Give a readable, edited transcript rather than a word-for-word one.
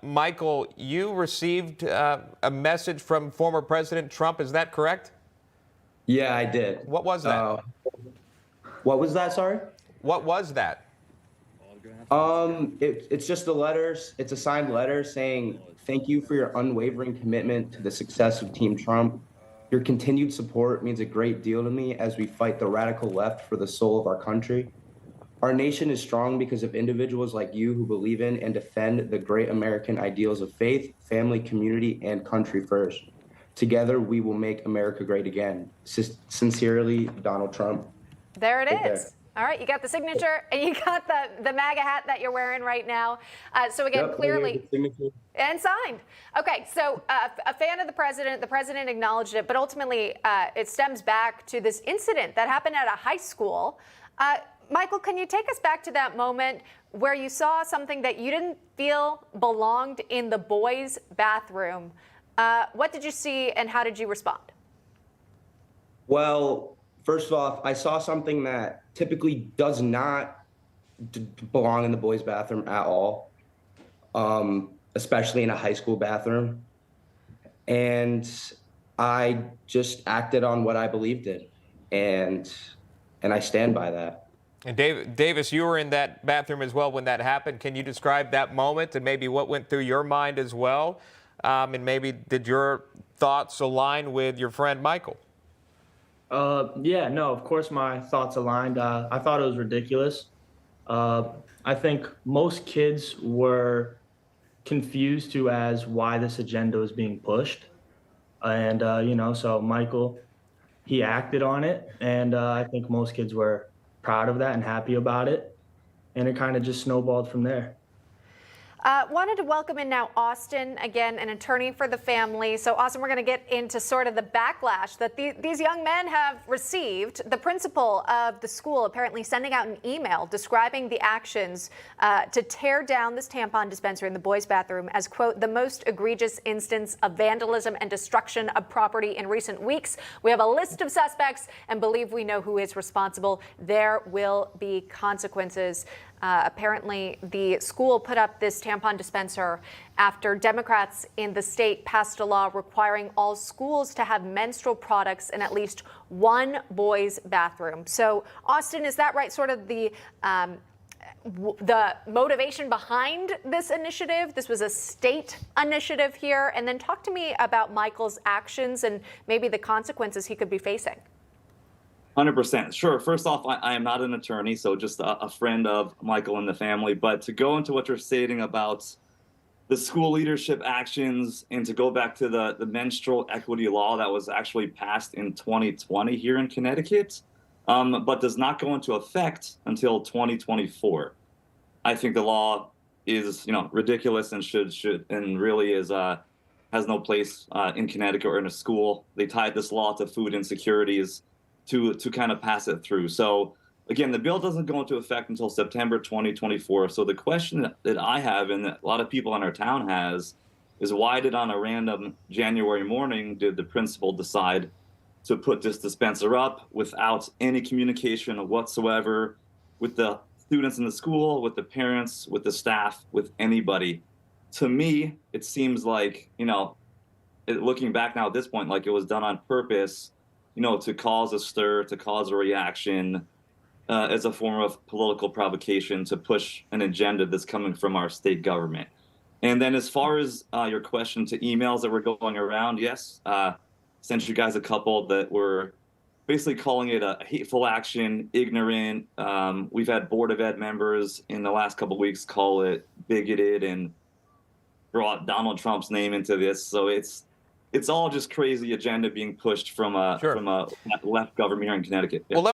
Michael, you received a message from former President Trump. Is that correct? Yeah, I did. What was that? What was that? Sorry. What was that? It's just a letter. It's a signed letter saying thank you for your unwavering commitment to the success of Team Trump. Your continued support means a great deal to me as we fight the radical left for the soul of our country. Our nation is strong because of individuals like you who believe in and defend the great American ideals of faith, family, community, and country first. Together, we will make America great again. Sincerely, Donald Trump. There it Right is. there. All right, you got the signature, and you got the MAGA hat that you're wearing right now. So again, Yep, clearly, signature. and signed. Okay, so a fan of the president acknowledged it, but ultimately it stems back to this incident that happened at a high school. Michael, can you take us back to that moment where you saw something that you didn't feel belonged in the boys' bathroom? What did you see, and how did you respond? Well, first off, I saw something that typically does not belong in the boys' bathroom at all, especially in a high school bathroom. And I just acted on what I believed in, and I stand by that. And Davis, you were in that bathroom as well when that happened. Can you describe that moment and maybe what went through your mind as well? And maybe did your thoughts align with your friend Michael? Yeah, no, of course my thoughts aligned. I thought it was ridiculous. I think most kids were confused as why this agenda was being pushed. And, so Michael, he acted on it. And I think most kids were proud of that and happy about it. And it kind of just snowballed from there. Wanted to welcome in now Austin, again, an attorney for the family. So, Austin, we're going to get into sort of the backlash that these young men have received. The principal of the school apparently sending out an email describing the actions to tear down this tampon dispenser in the boys' bathroom as, quote, the most egregious instance of vandalism and destruction of property in recent weeks. We have a list of suspects and believe we know who is responsible. There will be consequences. Apparently, the school put up this tampon dispenser after Democrats in the state passed a law requiring all schools to have menstrual products in at least one boys' bathroom. So, Austin, is that right? Sort of the motivation behind this initiative? This was a state initiative here. And then talk to me about Michael's actions and maybe the consequences he could be facing. 100%. Sure. First off, I am not an attorney, so just a friend of Michael and the family. But to go into what you're stating about the school leadership actions and to go back to the menstrual equity law that was actually passed in 2020 here in Connecticut, but does not go into effect until 2024. I think the law is, ridiculous and should and really is has no place in Connecticut or in a school. They tied this law to food insecurities to kind of pass it through. So again, the bill doesn't go into effect until September 2024. So the question that I have and that a lot of people in our town has is why did on a random January morning did the principal decide to put this dispenser up without any communication whatsoever with the students in the school, with the parents, with the staff, with anybody? To me, it seems like, looking back now at this point, like it was done on purpose, to cause a stir, to cause a reaction as a form of political provocation to push an agenda that's coming from our state government. And then as far as your question to emails that were going around, yes, sent you guys a couple that were basically calling it a hateful action, ignorant. We've had Board of Ed members in the last couple of weeks call it bigoted and brought Donald Trump's name into this. So it's all just crazy agenda being pushed from a left government here in Connecticut. Yeah. Well,